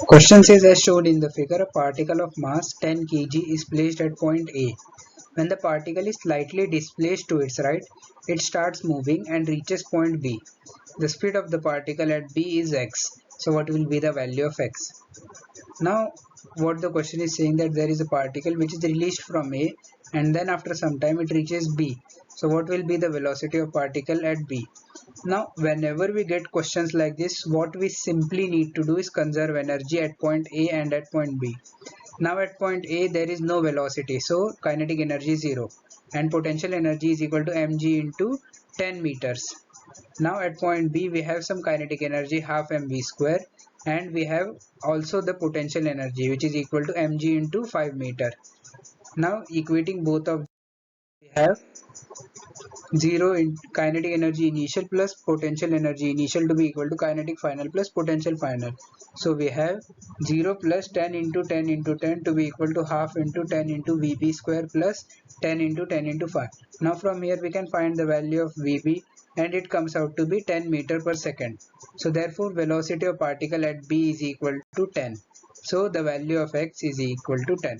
Question says, as shown in the figure, a particle of mass 10 kg is placed at point A. When the particle is slightly displaced to its right, it starts moving and reaches point B. The speed of the particle at B is x. So what will be the value of x? Now what the question is saying, that there is a particle which is released from A and then after some time it reaches B. So what will be the velocity of particle at B? Now whenever we get questions like this, what we simply need to do is conserve energy at point A and at point B. Now at point A there is no velocity, so kinetic energy is 0 and potential energy is equal to mg into 10 meters. Now at point B we have some kinetic energy half mv square, and we have also the potential energy which is equal to mg into 5 meter. Now equating both of, we have 0 in kinetic energy initial plus potential energy initial to be equal to kinetic final plus potential final. So we have 0 plus 10 into 10 into 10 to be equal to half into 10 into Vb square plus 10 into 10 into 5. Now from here we can find the value of Vb, and it comes out to be 10 meter per second. So therefore velocity of particle at B is equal to 10. So the value of x is equal to 10.